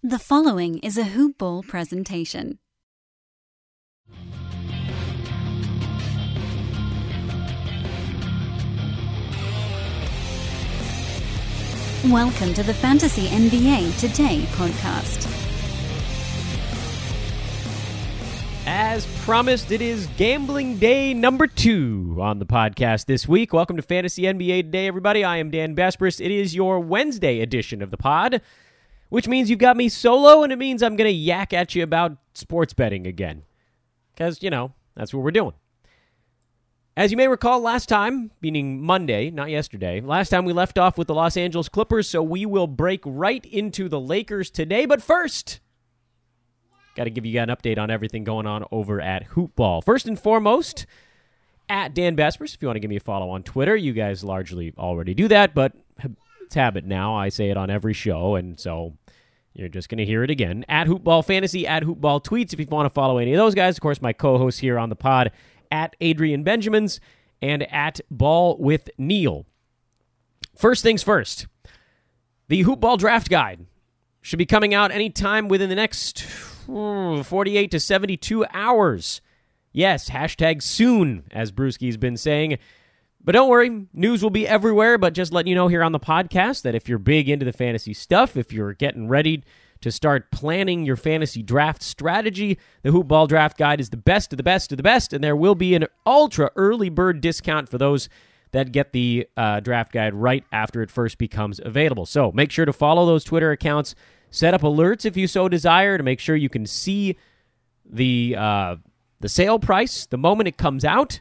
The following is a Hoop Ball presentation. Welcome to the Fantasy NBA Today podcast. As promised, it is gambling day number 2 on the podcast this week. Welcome to Fantasy NBA Today, everybody. I am Dan Besbris. It is your Wednesday edition of the pod, which means you've got me solo, and it means I'm going to yak at you about sports betting again. Because, that's what we're doing. As you may recall, last time, meaning Monday, not yesterday, last time we left off with the Los Angeles Clippers, so we will break right into the Lakers today. But first, got to give you an update on everything going on over at Hoop Ball. First and foremost, at Dan Besbris, if you want to give me a follow on Twitter. You guys largely already do that, but it's habit now. I say it on every show, and so you're just going to hear it again. At Hoop Ball Fantasy, at Hoop Ball Tweets, if you want to follow any of those guys. Of course, my co-hosts here on the pod, at Adrian Benjamins, and at Ball with Neil. First things first, the Hoop Ball Draft Guide should be coming out anytime within the next 48 to 72 hours. Yes, hashtag soon, as Brewski's been saying. But don't worry, news will be everywhere, but just letting you know here on the podcast that if you're big into the fantasy stuff, if you're getting ready to start planning your fantasy draft strategy, the Hoop Ball Draft Guide is the best of the best of the best, and there will be an ultra early bird discount for those that get the draft guide right after it first becomes available. So make sure to follow those Twitter accounts, set up alerts if you so desire to make sure you can see the sale price the moment it comes out.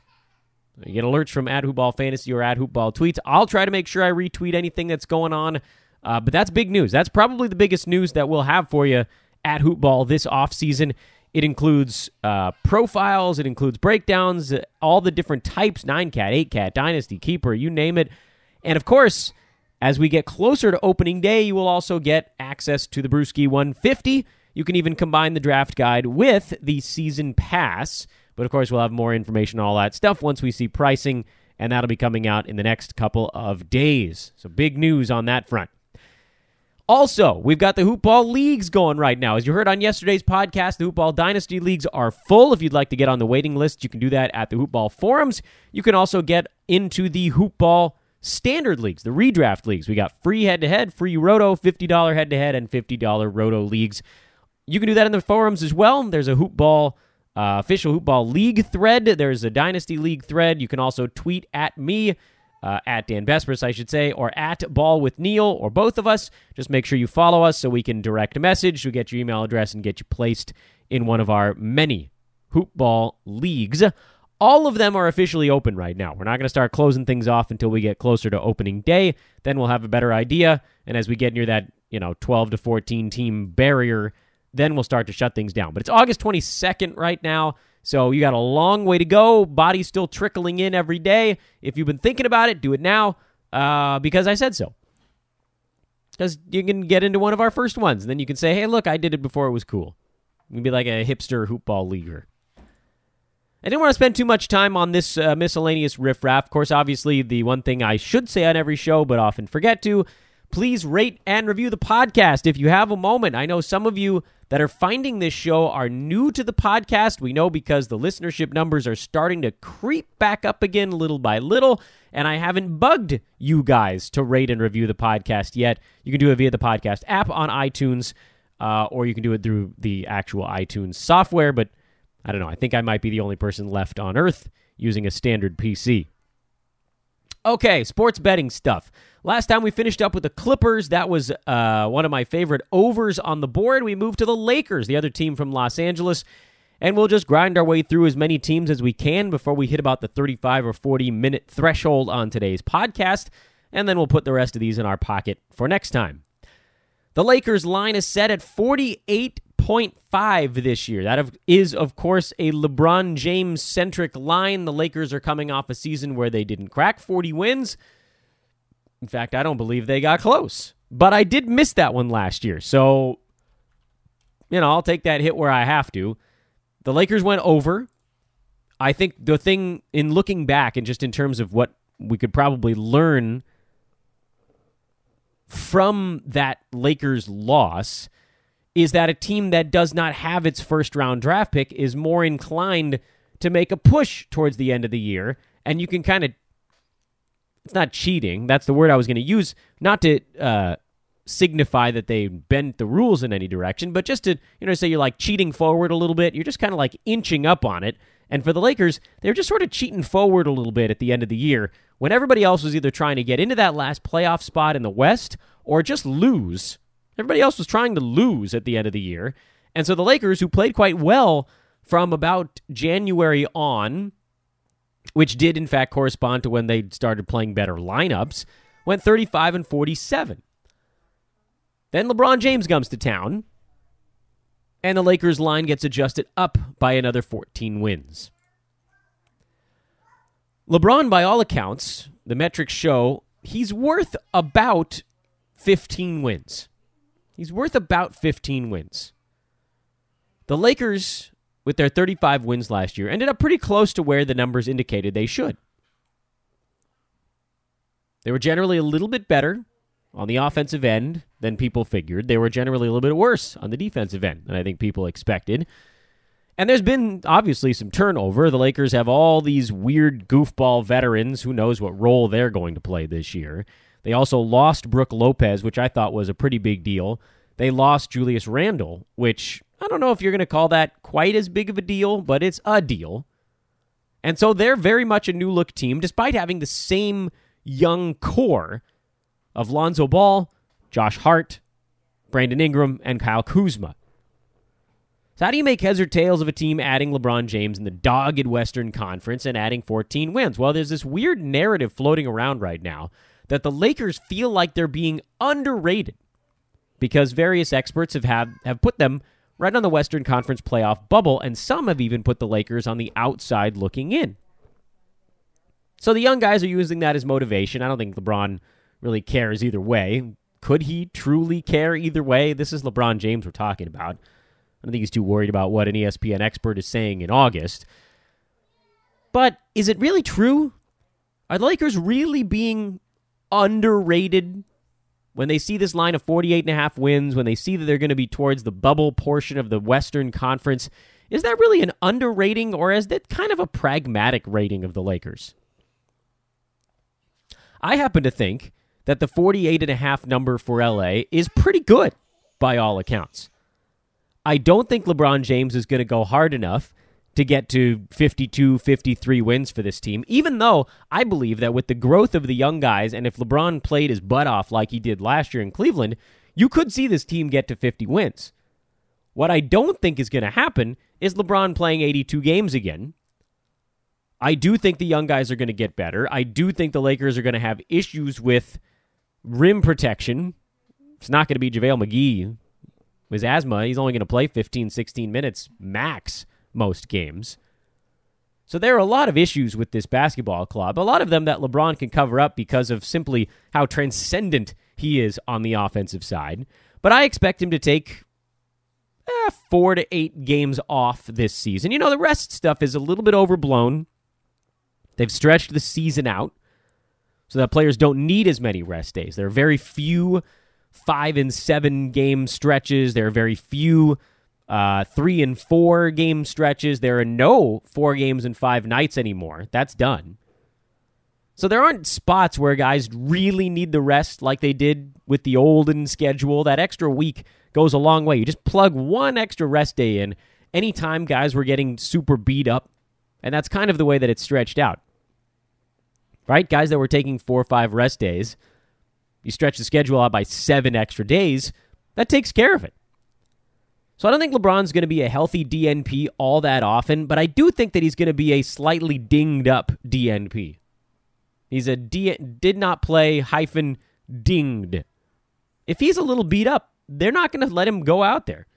You get alerts from at Hoop Ball Fantasy or at Hoop Ball Tweets. I'll try to make sure I retweet anything that's going on. But that's big news. That's probably the biggest news that we'll have for you at Hoop Ball this offseason. It includes profiles. It includes breakdowns, all the different types, 9-cat, 8-cat, Dynasty, Keeper, you name it. And, of course, as we get closer to opening day, you will also get access to the Brewski 150. You can even combine the draft guide with the season pass. But, of course, we'll have more information on all that stuff once we see pricing, and that'll be coming out in the next couple of days. So big news on that front. Also, we've got the Hoop Ball Leagues going right now. As you heard on yesterday's podcast, the Hoop Ball Dynasty Leagues are full. If you'd like to get on the waiting list, you can do that at the Hoop Ball forums. You can also get into the Hoop Ball Standard Leagues, the redraft leagues. We got free head-to-head, free roto, $50 head-to-head, and $50 roto leagues. You can do that in the forums as well. There's a Hoop Ball official Hoop Ball League thread. There's a Dynasty League thread. You can also tweet at me, at Dan Besbris, I should say, or at Ball with Neil, or both of us. Just make sure you follow us so we can direct a message. We'll get your email address and get you placed in one of our many Hoop Ball Leagues. All of them are officially open right now. We're not going to start closing things off until we get closer to opening day. Then we'll have a better idea. And as we get near that, 12 to 14 team barrier, then we'll start to shut things down. But it's August 22nd right now, so you got a long way to go. Body's still trickling in every day. If you've been thinking about it, do it now, because I said so. Because you can get into one of our first ones, and then you can say, hey, look, I did it before it was cool. You can be like a hipster hoop ball leaguer. I didn't want to spend too much time on this miscellaneous riffraff. Of course, obviously, the one thing I should say on every show, but often forget to, please rate and review the podcast if you have a moment. I know some of you that are finding this show are new to the podcast. We know because the listenership numbers are starting to creep back up again little by little, and I haven't bugged you guys to rate and review the podcast yet. You can do it via the podcast app on iTunes, or you can do it through the actual iTunes software, but I don't know. I think I might be the only person left on Earth using a standard PC. Okay, sports betting stuff. Last time we finished up with the Clippers. That was one of my favorite overs on the board. We moved to the Lakers, the other team from Los Angeles, and we'll just grind our way through as many teams as we can before we hit about the 35 or 40-minute threshold on today's podcast, and then we'll put the rest of these in our pocket for next time. The Lakers line is set at 48.5 this year. That is, of course, a LeBron James-centric line. The Lakers are coming off a season where they didn't crack 40 wins. In fact, I don't believe they got close. But I did miss that one last year, so, I'll take that hit where I have to. The Lakers went over. I think the thing in looking back and just in terms of what we could probably learn from that Lakers loss is that a team that does not have its first-round draft pick is more inclined to make a push towards the end of the year, and you can kind of, it's not cheating, that's the word I was going to use, not to signify that they bent the rules in any direction, but just to, say you're like cheating forward a little bit, you're just kind of like inching up on it. And for the Lakers, they're just sort of cheating forward a little bit at the end of the year when everybody else was either trying to get into that last playoff spot in the West or just lose. Everybody else was trying to lose at the end of the year. And so the Lakers, who played quite well from about January on, which did in fact correspond to when they started playing better lineups, went 35-47. Then LeBron James comes to town, and the Lakers line gets adjusted up by another 14 wins. LeBron, by all accounts, the metrics show, he's worth about 15 wins. He's worth about 15 wins. The Lakers, with their 35 wins last year, ended up pretty close to where the numbers indicated they should. They were generally a little bit better on the offensive end than people figured. They were generally a little bit worse on the defensive end than I think people expected. And there's been, obviously, some turnover. The Lakers have all these weird goofball veterans. Who knows what role they're going to play this year. They also lost Brook Lopez, which I thought was a pretty big deal. They lost Julius Randle, which I don't know if you're going to call that quite as big of a deal, but it's a deal. And so they're very much a new-look team, despite having the same young core of Lonzo Ball, Josh Hart, Brandon Ingram, and Kyle Kuzma. So how do you make heads or tails of a team adding LeBron James in the dogged Western Conference and adding 14 wins? Well, there's this weird narrative floating around right now that the Lakers feel like they're being underrated because various experts have put them right on the Western Conference playoff bubble, and some have even put the Lakers on the outside looking in. So the young guys are using that as motivation. I don't think LeBron really cares either way. Could he truly care either way? This is LeBron James we're talking about. I don't think he's too worried about what an ESPN expert is saying in August. But is it really true? Are the Lakers really being underrated when they see this line of 48.5 wins, when they see that they're going to be towards the bubble portion of the Western Conference? Is that really an underrating, or is that kind of a pragmatic rating of the Lakers? I happen to think that the 48.5 number for LA is pretty good by all accounts. I don't think LeBron James is going to go hard enough to get to 52, 53 wins for this team, even though I believe that with the growth of the young guys, and if LeBron played his butt off like he did last year in Cleveland, you could see this team get to 50 wins. What I don't think is going to happen is LeBron playing 82 games again. I do think the young guys are going to get better. I do think the Lakers are going to have issues with rim protection. It's not going to be JaVale McGee. With asthma, he's only going to play 15, 16 minutes max most games. So there are a lot of issues with this basketball club, a lot of them that LeBron can cover up because of simply how transcendent he is on the offensive side. But I expect him to take 4 to 8 games off this season. The rest stuff is a little bit overblown. They've stretched the season out so that players don't need as many rest days. There are very few 5 and 7 game stretches. There are very few 3 and 4 game stretches. There are no 4 games and 5 nights anymore. That's done. So there aren't spots where guys really need the rest like they did with the olden schedule. That extra week goes a long way. You just plug one extra rest day in anytime guys were getting super beat up, and that's kind of the way that it's stretched out. Right? Guys that were taking 4 or 5 rest days, you stretch the schedule out by 7 extra days, that takes care of it. So I don't think LeBron's going to be a healthy DNP all that often, but I do think that he's going to be a slightly dinged up DNP. He's a did not play - dinged. If he's a little beat up, they're not going to let him go out there.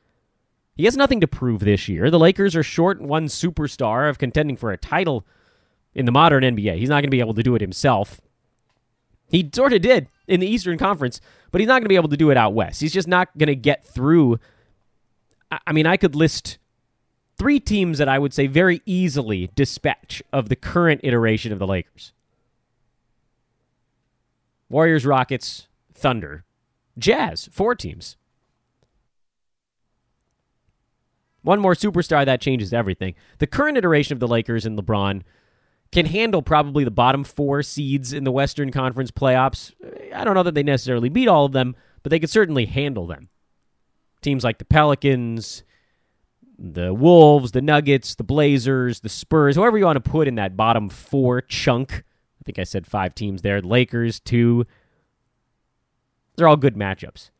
He has nothing to prove this year. The Lakers are short one superstar of contending for a title in the modern NBA. He's not going to be able to do it himself. He sort of did in the Eastern Conference, but he's not going to be able to do it out west. He's just not going to get through. I mean, I could list 3 teams that I would say very easily dispatch of the current iteration of the Lakers. Warriors, Rockets, Thunder, Jazz, 4 teams. One more superstar, that changes everything. The current iteration of the Lakers and LeBron can handle probably the bottom 4 seeds in the Western Conference playoffs. I don't know that they necessarily beat all of them, but they could certainly handle them. Teams like the Pelicans, the Wolves, the Nuggets, the Blazers, the Spurs, whoever you want to put in that bottom 4 chunk. I think I said 5 teams there. The Lakers, 2. They're all good matchups.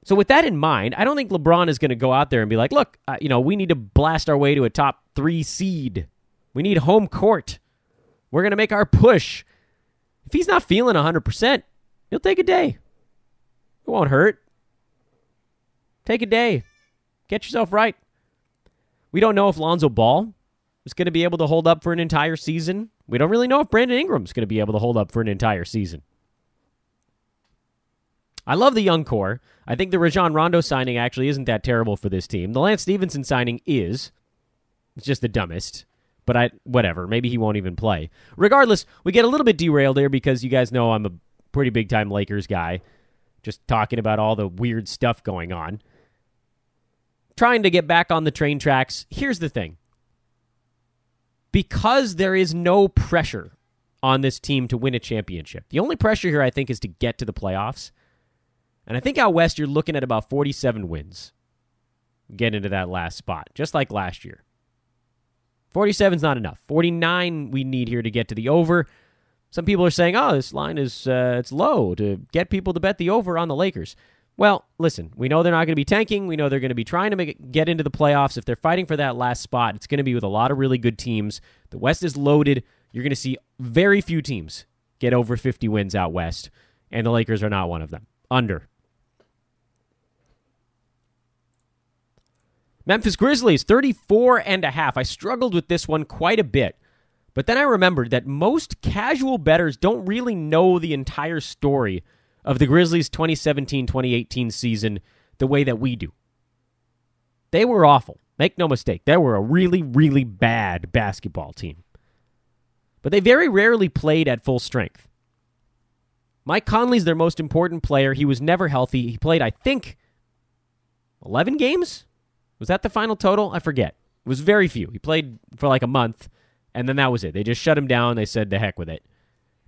So with that in mind, I don't think LeBron is going to go out there and be like, look, we need to blast our way to a top 3 seed. We need home court. We're going to make our push. If he's not feeling 100%, he'll take a day. It won't hurt. Take a day. Get yourself right. We don't know if Lonzo Ball is going to be able to hold up for an entire season. We don't really know if Brandon Ingram is going to be able to hold up for an entire season. I love the young core. I think the Rajon Rondo signing actually isn't that terrible for this team. The Lance Stevenson signing is. It's just the dumbest. But whatever. Maybe he won't even play. Regardless, we get a little bit derailed there because you guys know I'm a pretty big-time Lakers guy. Just talking about all the weird stuff going on. Trying to get back on the train tracks. Here's the thing. Because there is no pressure on this team to win a championship. The only pressure here, I think, is to get to the playoffs. And I think out west, you're looking at about 47 wins. Get into that last spot, just like last year. 47 is not enough. 49 we need here to get to the over. Some people are saying, oh, this line is it's low to get people to bet the over on the Lakers. Well, listen, we know they're not going to be tanking. We know they're going to be trying to get into the playoffs. If they're fighting for that last spot, it's going to be with a lot of really good teams. The West is loaded. You're going to see very few teams get over 50 wins out west, and the Lakers are not one of them. Under. Memphis Grizzlies, 34.5. I struggled with this one quite a bit. But then I remembered that most casual bettors don't really know the entire story of the Grizzlies' 2017-2018 season the way that we do. They were awful. Make no mistake. They were a really, really bad basketball team. But they very rarely played at full strength. Mike Conley's their most important player. He was never healthy. He played, I think, 11 games? Was that the final total? I forget. It was very few. He played for like a month, and then that was it. They just shut him down. They said, the heck with it.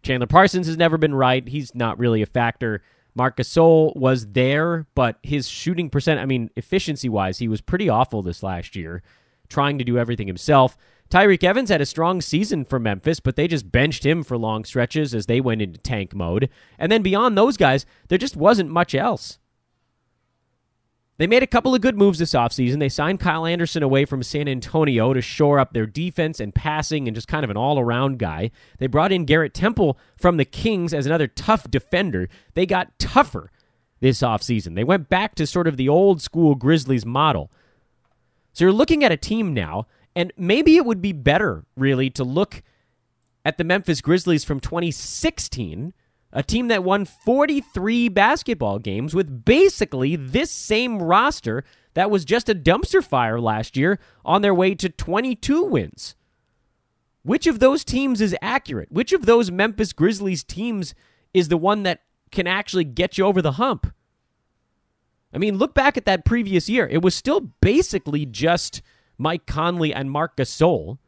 Chandler Parsons has never been right. He's not really a factor. Marc Gasol was there, but his shooting percent, efficiency-wise, he was pretty awful this last year, trying to do everything himself. Tyreke Evans had a strong season for Memphis, but they just benched him for long stretches as they went into tank mode. And then beyond those guys, there just wasn't much else. They made a couple of good moves this offseason. They signed Kyle Anderson away from San Antonio to shore up their defense and passing and just kind of an all-around guy. They brought in Garrett Temple from the Kings as another tough defender. They got tougher this offseason. They went back to sort of the old-school Grizzlies model. So you're looking at a team now, and maybe it would be better, really, to look at the Memphis Grizzlies from 2016, a team that won 43 basketball games with basically this same roster that was just a dumpster fire last year on their way to 22 wins. Which of those teams is accurate? Which of those Memphis Grizzlies teams is the one that can actually get you over the hump? Look back at that previous year. It was still basically just Mike Conley and Marc Gasol.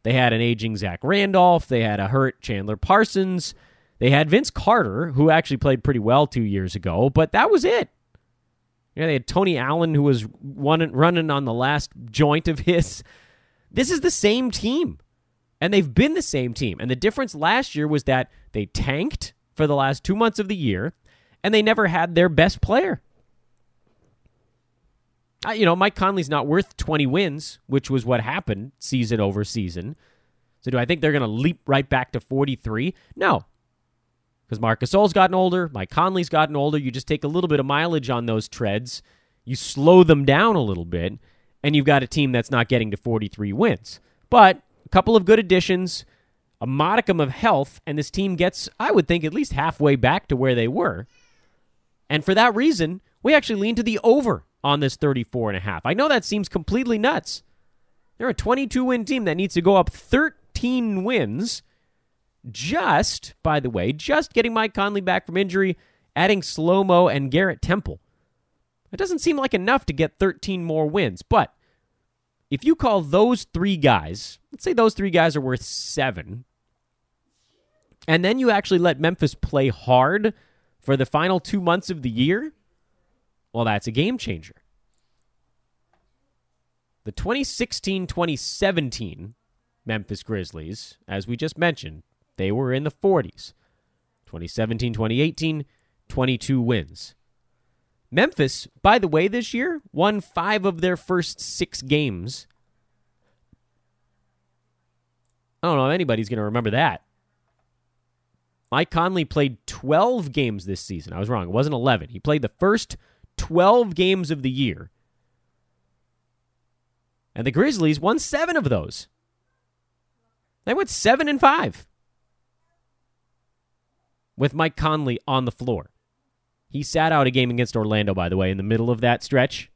They had an aging Zach Randolph. They had a hurt Chandler Parsons. They had Vince Carter, who actually played pretty well 2 years ago, but that was it. They had Tony Allen, who was running on the last joint of his. This is the same team, and they've been the same team. And the difference last year was that they tanked for the last 2 months of the year, and they never had their best player. Mike Conley's not worth 20 wins, which was what happened season over season. So do I think they're going to leap right back to 43? No. Because Marc Gasol's gotten older, Mike Conley's gotten older. You just take a little bit of mileage on those treads. You slow them down a little bit, and you've got a team that's not getting to 43 wins. But a couple of good additions, a modicum of health, and this team gets, I would think, at least halfway back to where they were. And for that reason, we actually lean to the over on this 34.5. I know that seems completely nuts. They're a 22-win team that needs to go up 13 wins. Just getting Mike Conley back from injury, adding Slow-Mo and Garrett Temple. It doesn't seem like enough to get 13 more wins, but if you call those three guys, let's say those three guys are worth 7, and then you actually let Memphis play hard for the final 2 months of the year, well, that's a game changer. The 2016-2017 Memphis Grizzlies, as we just mentioned, they were in the 40s. 2017-2018, 22 wins. Memphis, by the way, this year, won 5 of their first 6 games. I don't know if anybody's going to remember that. Mike Conley played 12 games this season. I was wrong. It wasn't 11. He played the first 12 games of the year. And the Grizzlies won 7 of those. They went 7-5 with Mike Conley on the floor. He sat out a game against Orlando, by the way, in the middle of that stretch.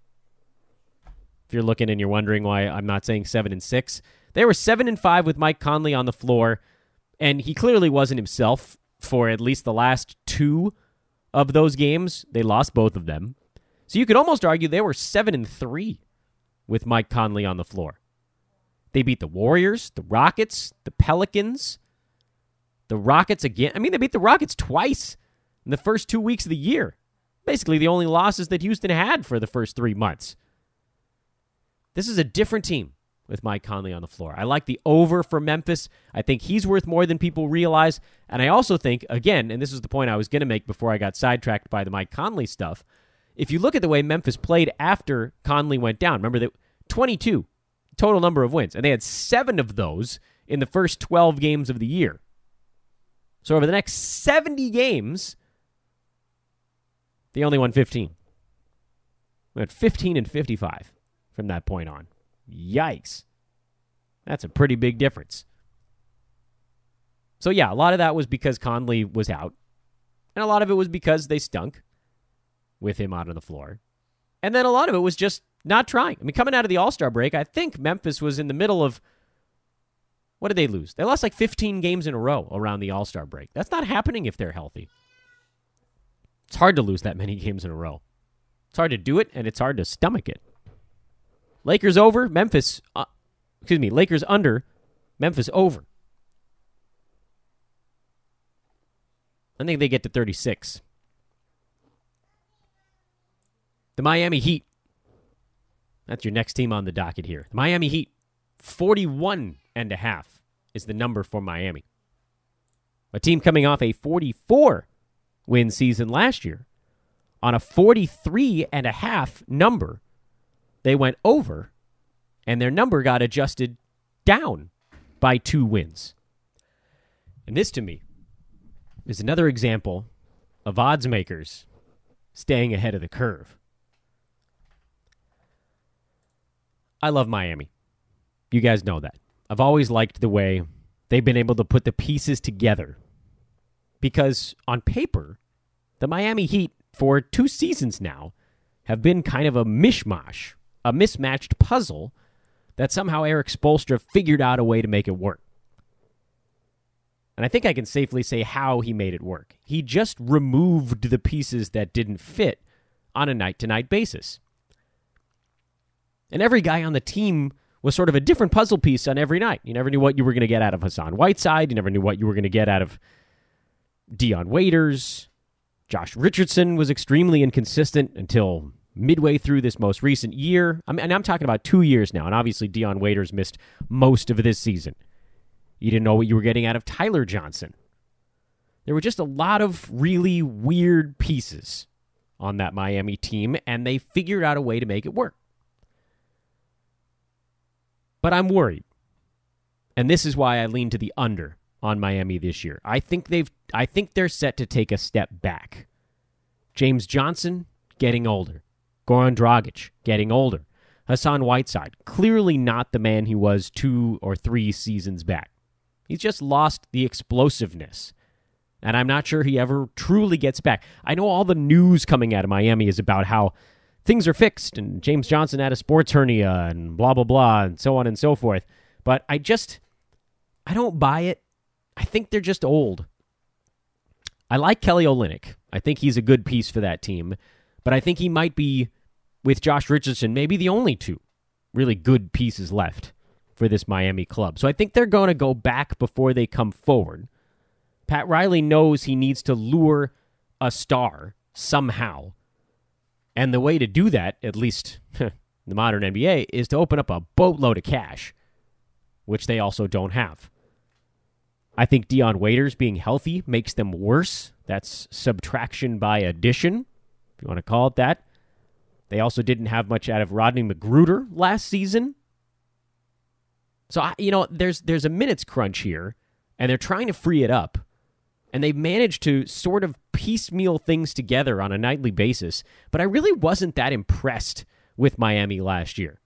If you're looking and you're wondering why I'm not saying 7-6, they were 7-5 with Mike Conley on the floor, and he clearly wasn't himself for at least the last 2 of those games. They lost both of them. So you could almost argue they were 7-3 with Mike Conley on the floor. They beat the Warriors, the Rockets, the Pelicans, the Rockets again. I mean, they beat the Rockets twice in the first 2 weeks of the year. Basically the only losses that Houston had for the first 3 months. This is a different team with Mike Conley on the floor. I like the over for Memphis. I think he's worth more than people realize. And I also think, again, and this is the point I was going to make before I got sidetracked by the Mike Conley stuff, if you look at the way Memphis played after Conley went down, remember that 22 total number of wins, and they had 7 of those in the first 12 games of the year. So over the next 70 games, they only won 15. We went 15-55 from that point on. Yikes. That's a pretty big difference. So yeah, a lot of that was because Conley was out, and a lot of it was because they stunk with him out on the floor. And then a lot of it was just not trying. I mean, coming out of the All-Star break, I think Memphis was in the middle of, what did they lose? They lost like 15 games in a row around the All-Star break. That's not happening if they're healthy. It's hard to lose that many games in a row. It's hard to do it, and it's hard to stomach it. Lakers over, Lakers under, Memphis over. I think they get to 36. The Miami Heat. That's your next team on the docket here. The Miami Heat, 41.5 is the number for Miami. A team coming off a 44-win season last year. On a 43.5 number, they went over, and their number got adjusted down by 2 wins. And this, to me, is another example of odds makers staying ahead of the curve. I love Miami. You guys know that. I've always liked the way they've been able to put the pieces together. Because on paper, the Miami Heat, for 2 seasons now, have been kind of a mishmash, a mismatched puzzle that somehow Eric Spoelstra figured out a way to make it work. And I think I can safely say how he made it work. He just removed the pieces that didn't fit on a night-to-night basis. And every guy on the team was sort of a different puzzle piece on every night. You never knew what you were going to get out of Hassan Whiteside. You never knew what you were going to get out of Dion Waiters. Josh Richardson was extremely inconsistent until midway through this most recent year. And I'm talking about 2 years now, and obviously Dion Waiters missed most of this season. You didn't know what you were getting out of Tyler Johnson. There were just a lot of really weird pieces on that Miami team, and they figured out a way to make it work. But I'm worried. And this is why I lean to the under on Miami this year. I think they're set to take a step back. James Johnson getting older. Goran Dragic getting older. Hassan Whiteside, clearly not the man he was 2 or 3 seasons back. He's just lost the explosiveness. And I'm not sure he ever truly gets back. I know all the news coming out of Miami is about how things are fixed and James Johnson had a sports hernia and blah, blah, blah, and so on and so forth. But I don't buy it. I think they're just old. I like Kelly Olynyk. I think he's a good piece for that team. But I think he might be, with Josh Richardson, maybe the only 2 really good pieces left for this Miami club. So I think they're going to go back before they come forward. Pat Riley knows he needs to lure a star somehow. And the way to do that, at least the modern NBA, is to open up a boatload of cash, which they also don't have. I think Dion Waiters being healthy makes them worse. That's subtraction by addition, if you want to call it that. They also didn't have much out of Rodney McGruder last season. So, there's a minutes crunch here, and they're trying to free it up. And they've managed to sort of piecemeal things together on a nightly basis. But I really wasn't that impressed with Miami last year.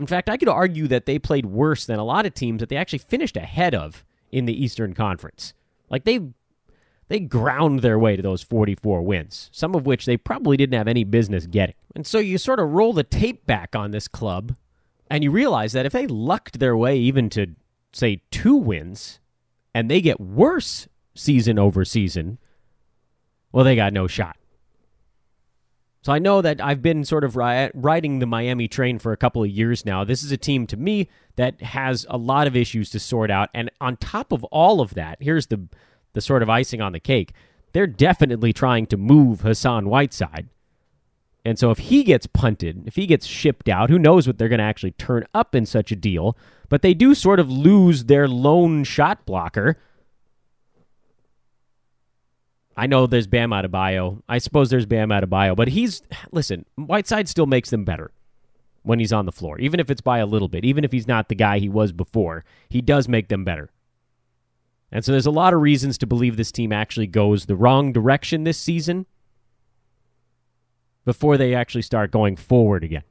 In fact, I could argue that they played worse than a lot of teams that they actually finished ahead of in the Eastern Conference. Like, they ground their way to those 44 wins, some of which they probably didn't have any business getting. And so you sort of roll the tape back on this club, and you realize that if they lucked their way even to, say, 2 wins, and they get worse season over season, well, they got no shot. So I know that I've been sort of riding the Miami train for a couple of years now. This is a team, to me, that has a lot of issues to sort out. And on top of all of that, here's the sort of icing on the cake. They're definitely trying to move Hassan Whiteside. And so if he gets punted, if he gets shipped out, who knows what they're going to actually turn up in such a deal. But they do sort of lose their lone shot blocker. I know there's Bam Adebayo. I suppose there's Bam Adebayo. But Whiteside still makes them better when he's on the floor. Even if it's by a little bit. Even if he's not the guy he was before. He does make them better. And so there's a lot of reasons to believe this team actually goes the wrong direction this season before they actually start going forward again.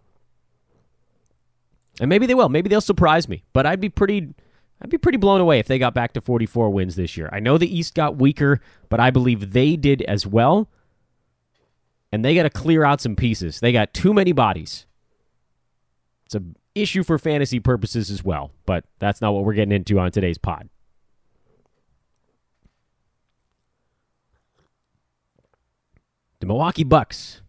And maybe they will. Maybe they'll surprise me. But I'd be pretty blown away if they got back to 44 wins this year. I know the East got weaker, but I believe they did as well. And they got to clear out some pieces. They got too many bodies. It's an issue for fantasy purposes as well, but that's not what we're getting into on today's pod. The Milwaukee Bucks,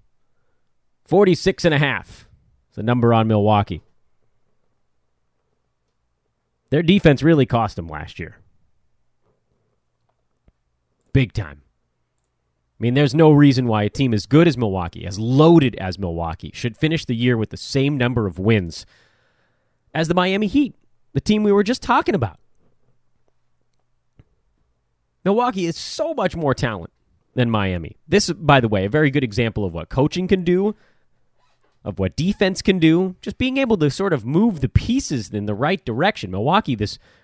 46.5 is the number on Milwaukee. Their defense really cost them last year. Big time. I mean, there's no reason why a team as good as Milwaukee, as loaded as Milwaukee, should finish the year with the same number of wins as the Miami Heat, the team we were just talking about. Milwaukee is so much more talent than Miami. This, by the way, a very good example of what coaching can do, of what defense can do, just being able to sort of move the pieces in the right direction. Milwaukee,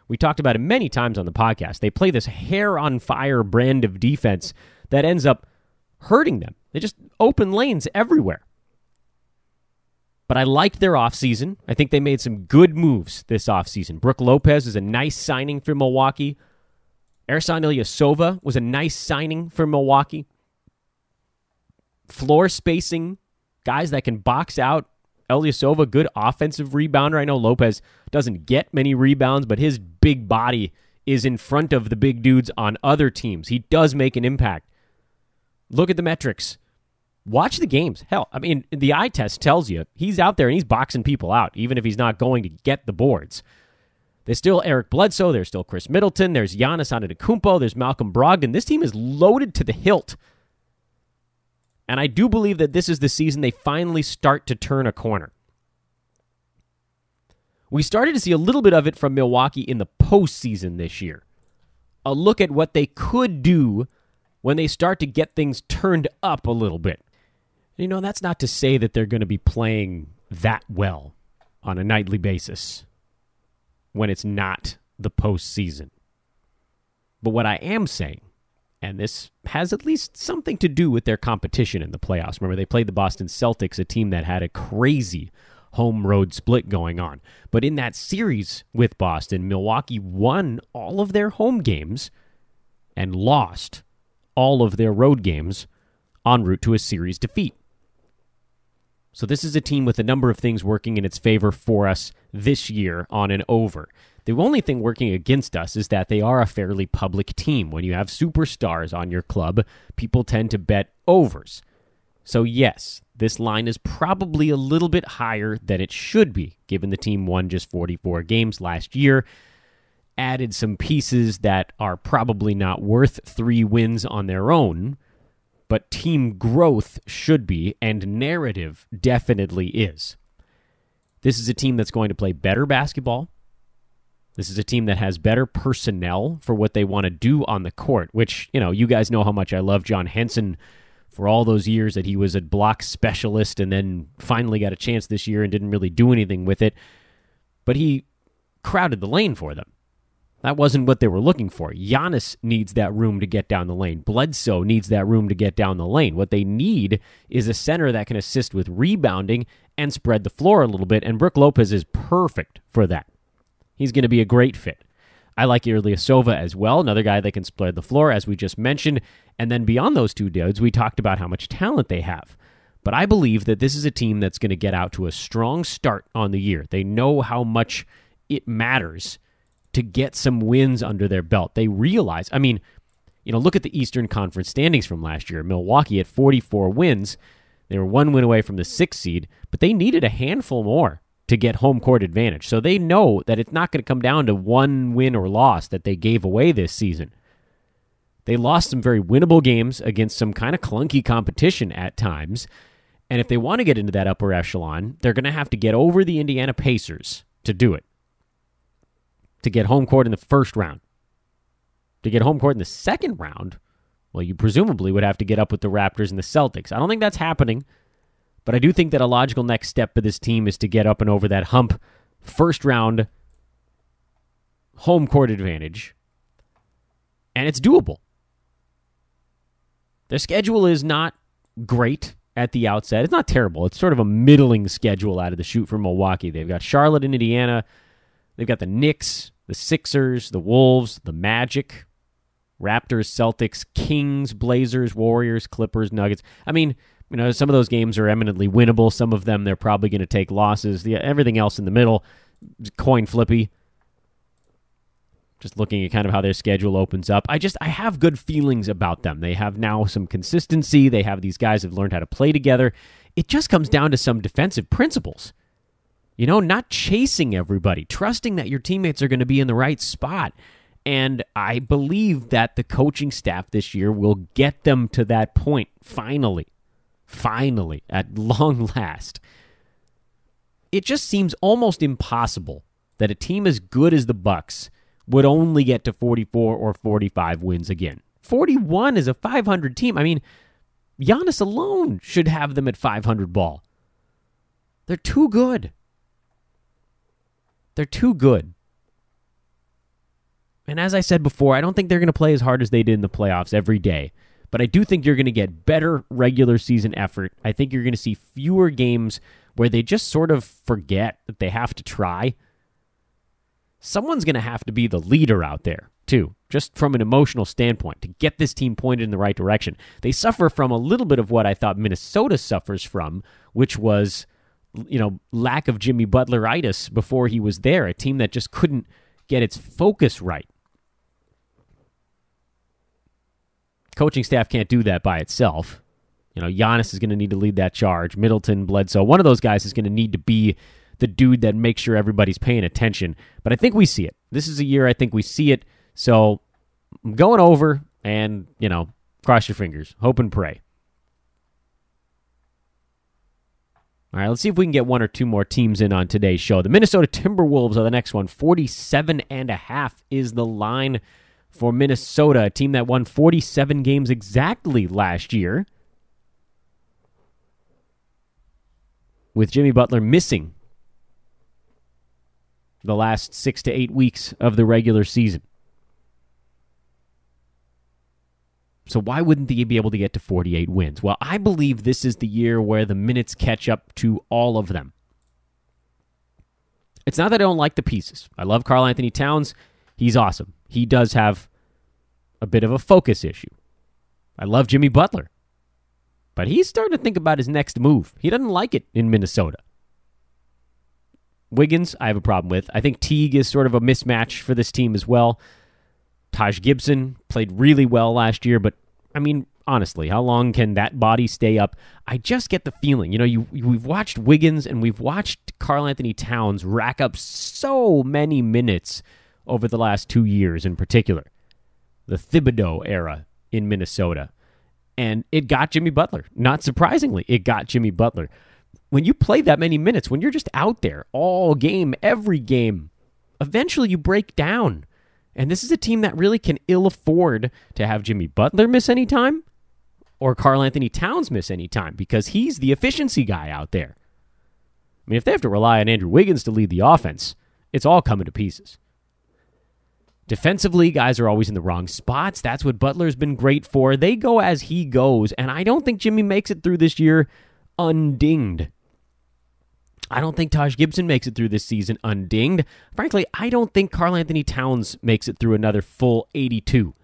we talked about it many times on the podcast. They play this hair-on-fire brand of defense that ends up hurting them. They just open lanes everywhere. But I liked their offseason. I think they made some good moves this offseason. Brook Lopez is a nice signing for Milwaukee. Ersan Ilyasova was a nice signing for Milwaukee. Floor spacing, guys that can box out. Ilyasova, good offensive rebounder. I know Lopez doesn't get many rebounds, but his big body is in front of the big dudes on other teams. He does make an impact. Look at the metrics. Watch the games. Hell, I mean, the eye test tells you he's out there and he's boxing people out, even if he's not going to get the boards. There's still Eric Bledsoe. There's still Chris Middleton. There's Giannis Antetokounmpo. There's Malcolm Brogdon. This team is loaded to the hilt. And I do believe that this is the season they finally start to turn a corner. We started to see a little bit of it from Milwaukee in the postseason this year. A look at what they could do when they start to get things turned up a little bit. You know, that's not to say that they're going to be playing that well on a nightly basis when it's not the postseason. But what I am saying, and this has at least something to do with their competition in the playoffs. Remember, they played the Boston Celtics, a team that had a crazy home-road split going on. But in that series with Boston, Milwaukee won all of their home games and lost all of their road games en route to a series defeat. So this is a team with a number of things working in its favor for us this year on and over. The only thing working against us is that they are a fairly public team. When you have superstars on your club, people tend to bet overs. So yes, this line is probably a little bit higher than it should be, given the team won just 44 games last year, added some pieces that are probably not worth 3 wins on their own, but team growth should be, and narrative definitely is. This is a team that's going to play better basketball. This is a team that has better personnel for what they want to do on the court, which, you guys know how much I love John Henson for all those years that he was a block specialist and then finally got a chance this year and didn't really do anything with it. But he crowded the lane for them. That wasn't what they were looking for. Giannis needs that room to get down the lane. Bledsoe needs that room to get down the lane. What they need is a center that can assist with rebounding and spread the floor a little bit, and Brook Lopez is perfect for that. He's going to be a great fit. I like Ilyasova as well, another guy that can spread the floor, as we just mentioned. And then beyond those two dudes, we talked about how much talent they have. But I believe that this is a team that's going to get out to a strong start on the year. They know how much it matters to get some wins under their belt. They realize, look at the Eastern Conference standings from last year. Milwaukee at 44 wins. They were 1 win away from the 6th seed, but they needed a handful more to get home court advantage. So they know that it's not going to come down to 1 win or loss that they gave away this season. They lost some very winnable games against some kind of clunky competition at times. And if they want to get into that upper echelon, they're going to have to get over the Indiana Pacers to do it. To get home court in the first round. To get home court in the second round, well, you presumably would have to get up with the Raptors and the Celtics. I don't think that's happening. But I do think that a logical next step for this team is to get up and over that hump. First round home court advantage. And it's doable. Their schedule is not great at the outset. It's not terrible. It's sort of a middling schedule out of the chute for Milwaukee. They've got Charlotte and Indiana. They've got the Knicks, the Sixers, the Wolves, the Magic, Raptors, Celtics, Kings, Blazers, Warriors, Clippers, Nuggets. Some of those games are eminently winnable. Some of them they're probably going to take losses. Everything else in the middle, coin flippy. Just looking at kind of how their schedule opens up. I have good feelings about them. They have now some consistency. They have these guys who have learned how to play together. It just comes down to some defensive principles. Not chasing everybody, trusting that your teammates are going to be in the right spot. And I believe that the coaching staff this year will get them to that point, finally, at long last. It just seems almost impossible that a team as good as the Bucks would only get to 44 or 45 wins again. 41 is a 500 team. Giannis alone should have them at 500 ball. They're too good. They're too good. And as I said before, I don't think they're going to play as hard as they did in the playoffs every day. But I do think you're going to get better regular season effort. I think you're going to see fewer games where they just sort of forget that they have to try. Someone's going to have to be the leader out there, too, just from an emotional standpoint, to get this team pointed in the right direction. They suffer from a little bit of what I thought Minnesota suffers from, which was, lack of Jimmy Butler-itis before he was there, a team that just couldn't get its focus right. Coaching staff can't do that by itself. Giannis is going to need to lead that charge. Middleton, Bledsoe, one of those guys is going to need to be the dude that makes sure everybody's paying attention. But I think we see it. This is a year I think we see it. So I'm going over and, cross your fingers. Hope and pray. All right, let's see if we can get one or two more teams in on today's show. The Minnesota Timberwolves are the next one. 47.5 is the line for Minnesota, a team that won 47 games exactly last year, with Jimmy Butler missing the last 6 to 8 weeks of the regular season. So why wouldn't they be able to get to 48 wins? Well, I believe this is the year where the minutes catch up to all of them. It's not that I don't like the pieces. I love Karl Anthony Towns. He's awesome. He does have a bit of a focus issue. I love Jimmy Butler. But he's starting to think about his next move. He doesn't like it in Minnesota. Wiggins, I have a problem with. I think Teague is sort of a mismatch for this team as well. Taj Gibson played really well last year, but Honestly, how long can that body stay up? I just get the feeling, we've watched Wiggins and we've watched Karl Anthony Towns rack up so many minutes over the last 2 years in particular. The Thibodeau era in Minnesota. And it got Jimmy Butler. Not surprisingly, it got Jimmy Butler. When you play that many minutes, when you're just out there all game, every game, eventually you break down. And this is a team that really can ill afford to have Jimmy Butler miss any time or Karl Anthony Towns miss any time because he's the efficiency guy out there. I mean, if they have to rely on Andrew Wiggins to lead the offense, it's all coming to pieces. Defensively, guys are always in the wrong spots. That's what Butler's been great for. They go as he goes, and I don't think Jimmy makes it through this year undinged. I don't think Taj Gibson makes it through this season undinged. Frankly, I don't think Karl Anthony Towns makes it through another full 82.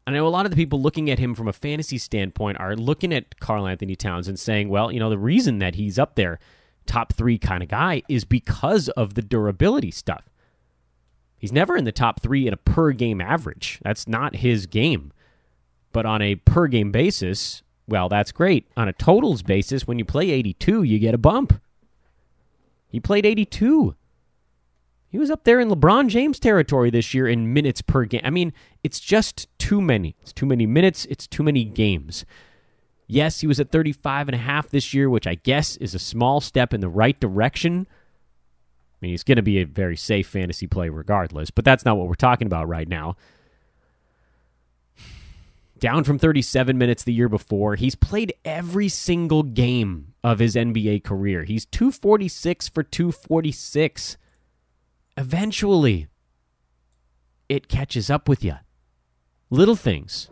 I know a lot of the people looking at him from a fantasy standpoint are looking at Karl Anthony Towns and saying, well, the reason that he's up there, top 3 kind of guy, is because of the durability stuff. He's never in the top 3 in a per-game average. That's not his game. But on a per-game basis, well, that's great. On a totals basis, when you play 82, you get a bump. He played 82. He was up there in LeBron James territory this year in minutes per game. I mean, it's just too many. It's too many minutes. It's too many games. Yes, he was at 35.5 this year, which I guess is a small step in the right direction. I mean, he's going to be a very safe fantasy play regardless, but that's not what we're talking about right now. Down from 37 minutes the year before. He's played every single game of his NBA career. He's 246 for 246. Eventually, it catches up with you. Little things.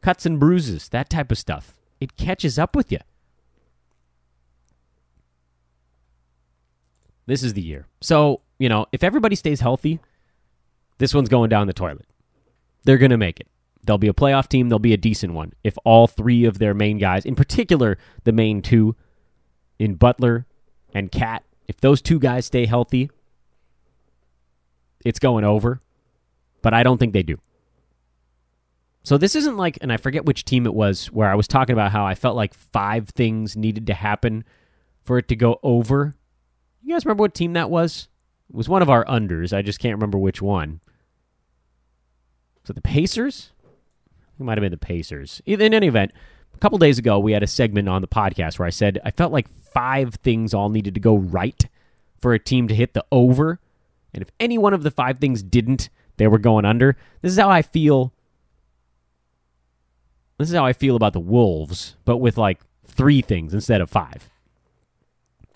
Cuts and bruises, that type of stuff. It catches up with you. This is the year. So, if everybody stays healthy, this one's going down the toilet. They're going to make it. They'll be a playoff team. They'll be a decent one. If all 3 of their main guys, in particular the main 2, in Butler and Cat, if those 2 guys stay healthy, it's going over. But I don't think they do. So this isn't like, and I forget which team it was, where I was talking about how I felt like 5 things needed to happen for it to go over. You guys remember what team that was? It was one of our unders. I just can't remember which one. Was it the Pacers? It might have been the Pacers. In any event, a couple days ago, we had a segment on the podcast where I said I felt like 5 things all needed to go right for a team to hit the over. And if any one of the 5 things didn't, they were going under. This is how I feel. This is how I feel about the Wolves, but with like 3 things instead of 5.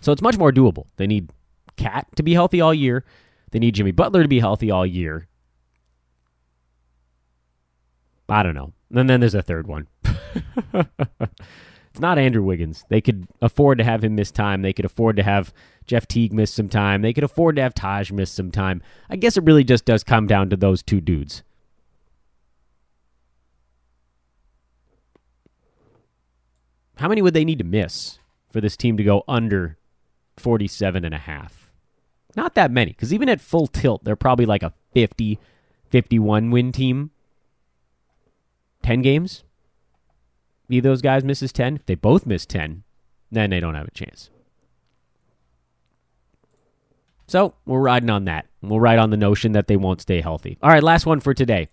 So it's much more doable. They need Cat to be healthy all year. They need Jimmy Butler to be healthy all year. I don't know. And then there's a third one. It's not Andrew Wiggins. They could afford to have him miss time. They could afford to have Jeff Teague miss some time. They could afford to have Taj miss some time. I guess it really just does come down to those 2 dudes. How many would they need to miss for this team to go under 47.5? Not that many, because even at full tilt, they're probably like a 50, 51 win team. 10 games? Either of those guys misses 10. If they both miss 10, then they don't have a chance. So we're riding on that. We'll ride on the notion that they won't stay healthy. All right, last one for today.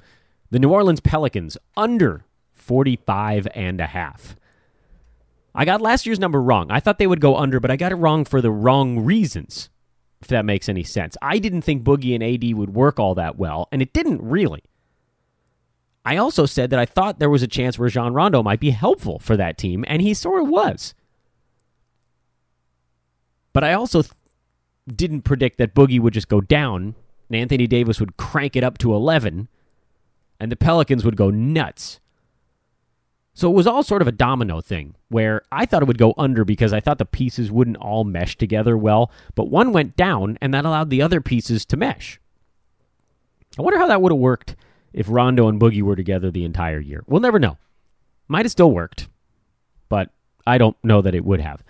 The New Orleans Pelicans under 45.5. I got last year's number wrong. I thought they would go under, but I got it wrong for the wrong reasons, if that makes any sense. I didn't think Boogie and AD would work all that well, and it didn't really. I also said that I thought there was a chance Rajon Rondo might be helpful for that team, and he sort of was. But I also didn't predict that Boogie would just go down, and Anthony Davis would crank it up to 11, and the Pelicans would go nuts. So it was all sort of a domino thing, where I thought it would go under because I thought the pieces wouldn't all mesh together well, but one went down, and that allowed the other pieces to mesh. I wonder how that would have worked if Rondo and Boogie were together the entire year. We'll never know. Might have still worked, but I don't know that it would have.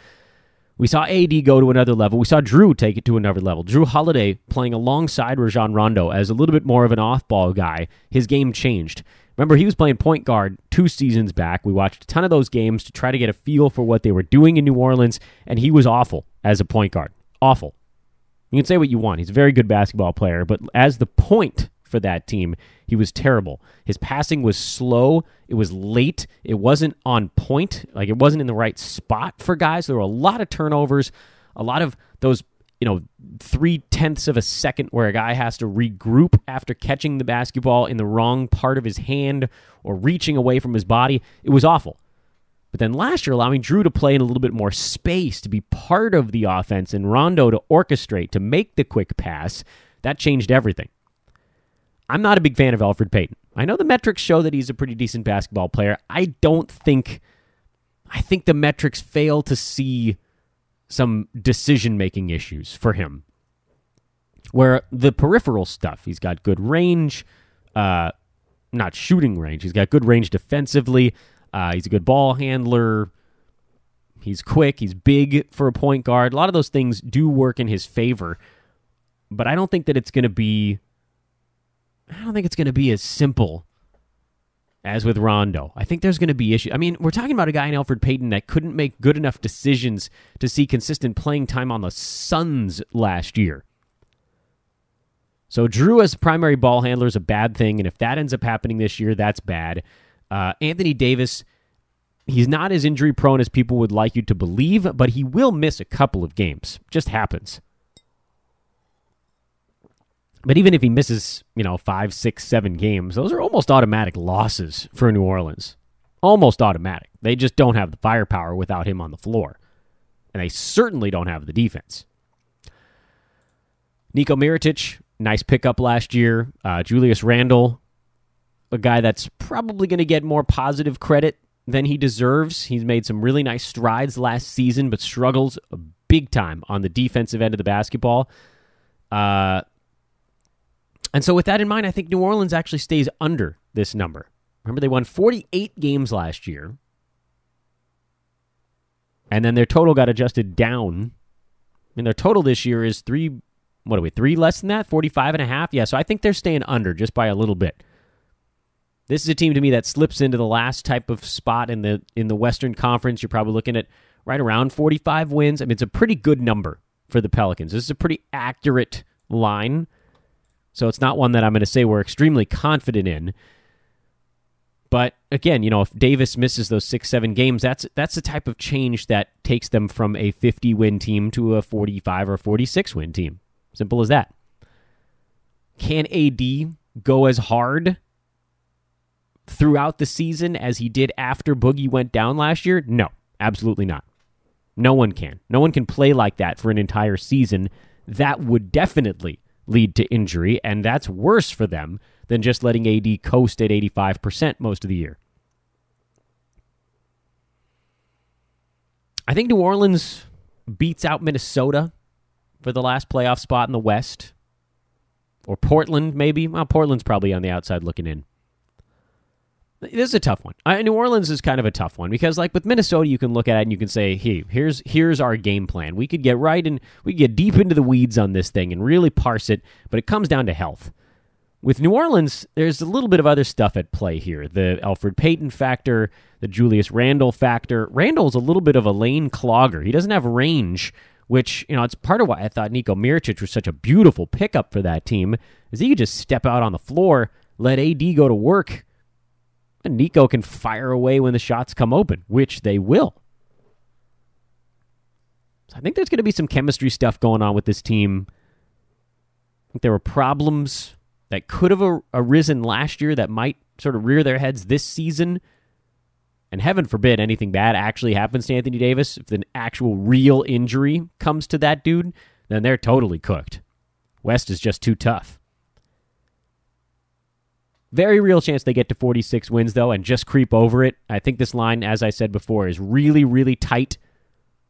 We saw AD go to another level. We saw Drew take it to another level. Drew Holiday playing alongside Rajon Rondo as a little bit more of an off-ball guy. His game changed. Remember, he was playing point guard 2 seasons back. We watched a ton of those games to try to get a feel for what they were doing in New Orleans, and he was awful as a point guard. Awful. You can say what you want. He's a very good basketball player, but as the point for that team, he was terrible. His passing was slow. It was late. It wasn't on point. Like, it wasn't in the right spot for guys. There were a lot of turnovers, a lot of those 0.3 of a second where a guy has to regroup after catching the basketball in the wrong part of his hand or reaching away from his body. It was awful. But then last year, allowing Drew to play in a little bit more space, to be part of the offense, and Rondo to orchestrate, to make the quick pass, that changed everything. I'm not a big fan of Elfrid Payton. I know the metrics show that he's a pretty decent basketball player. I think the metrics fail to see some decision-making issues for him. Where the peripheral stuff, he's got good range, not shooting range. He's got good range defensively. He's a good ball handler. He's quick. He's big for a point guard. A lot of those things do work in his favor. But I don't think that it's going to be as simple as with Rondo. I think there's going to be issues. I mean, we're talking about a guy in Elfrid Payton that couldn't make good enough decisions to see consistent playing time on the Suns last year. So Drew as primary ball handler is a bad thing, and if that ends up happening this year, that's bad. Anthony Davis, he's not as injury-prone as people would like you to believe, but he will miss a couple of games. Just happens. But even if he misses, 5, 6, 7 games, those are almost automatic losses for New Orleans. Almost automatic. They just don't have the firepower without him on the floor. And they certainly don't have the defense. Niko Mirotic, nice pickup last year. Julius Randle, a guy that's probably going to get more positive credit than he deserves. He's made some really nice strides last season, but struggles big time on the defensive end of the basketball. And so with that in mind, I think New Orleans actually stays under this number. Remember, they won 48 games last year. And then their total got adjusted down. And their total this year is 3 less than that? 45.5? Yeah, so I think they're staying under just by a little bit. This is a team to me that slips into the last type of spot in the Western Conference. You're probably looking at right around 45 wins. I mean, it's a pretty good number for the Pelicans. This is a pretty accurate line. So it's not one that I'm going to say we're extremely confident in. But again, if Davis misses those 6-7 games, that's the type of change that takes them from a 50-win team to a 45 or 46-win team. Simple as that. Can AD go as hard throughout the season as he did after Boogie went down last year? No, absolutely not. No one can. No one can play like that for an entire season. That would definitely lead to injury, and that's worse for them than just letting AD coast at 85% most of the year. I think New Orleans beats out Minnesota for the last playoff spot in the West. Or Portland, maybe. Well, Portland's probably on the outside looking in. This is a tough one. New Orleans is kind of a tough one because, like with Minnesota, you can look at it and you can say, "Hey, here's our game plan. We could get right and we could get deep into the weeds on this thing and really parse it." But it comes down to health. With New Orleans, there's a little bit of other stuff at play here. The Elfrid Payton factor, the Julius Randle factor. Randle's a little bit of a lane clogger. He doesn't have range, which it's part of why I thought Niko Mirotic was such a beautiful pickup for that team, is he could just step out on the floor, let AD go to work. And Nico can fire away when the shots come open, which they will. So I think there's going to be some chemistry stuff going on with this team. I think there were problems that could have arisen last year that might sort of rear their heads this season. And heaven forbid anything bad actually happens to Anthony Davis. If an actual real injury comes to that dude, then they're totally cooked. West is just too tough. Very real chance they get to 46 wins, though, and just creep over it. I think this line, as I said before, is really, really tight.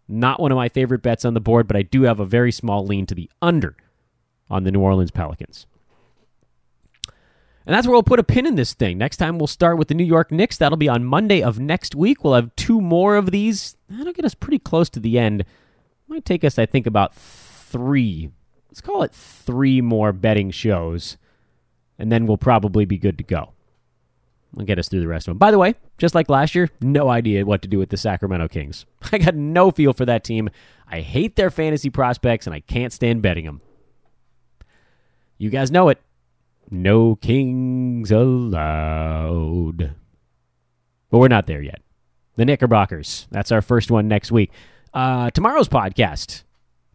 Not one of my favorite bets on the board, but I do have a very small lean to the under on the New Orleans Pelicans. And that's where we'll put a pin in this thing. Next time we'll start with the New York Knicks. That'll be on Monday of next week. We'll have 2 more of these. That'll get us pretty close to the end. Might take us, I think, about 3. Let's call it 3 more betting shows. And then we'll probably be good to go. We'll get us through the rest of them. By the way, just like last year, no idea what to do with the Sacramento Kings. I got no feel for that team. I hate their fantasy prospects, and I can't stand betting them. You guys know it. No Kings allowed. But we're not there yet. The Knickerbockers. That's our first one next week. Tomorrow's podcast,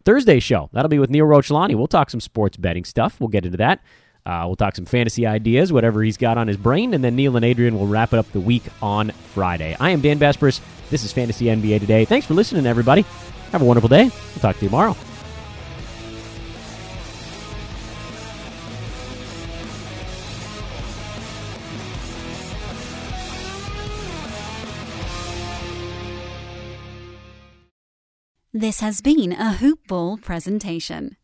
Thursday show. That'll be with Neil Rochelani. We'll talk some sports betting stuff. We'll get into that. We'll talk some fantasy ideas, whatever he's got on his brain, and then Neil and Adrian will wrap it up the week on Friday. I am Dan Besbris. This is Fantasy NBA Today. Thanks for listening, everybody. Have a wonderful day. We'll talk to you tomorrow. This has been a Hoop Ball presentation.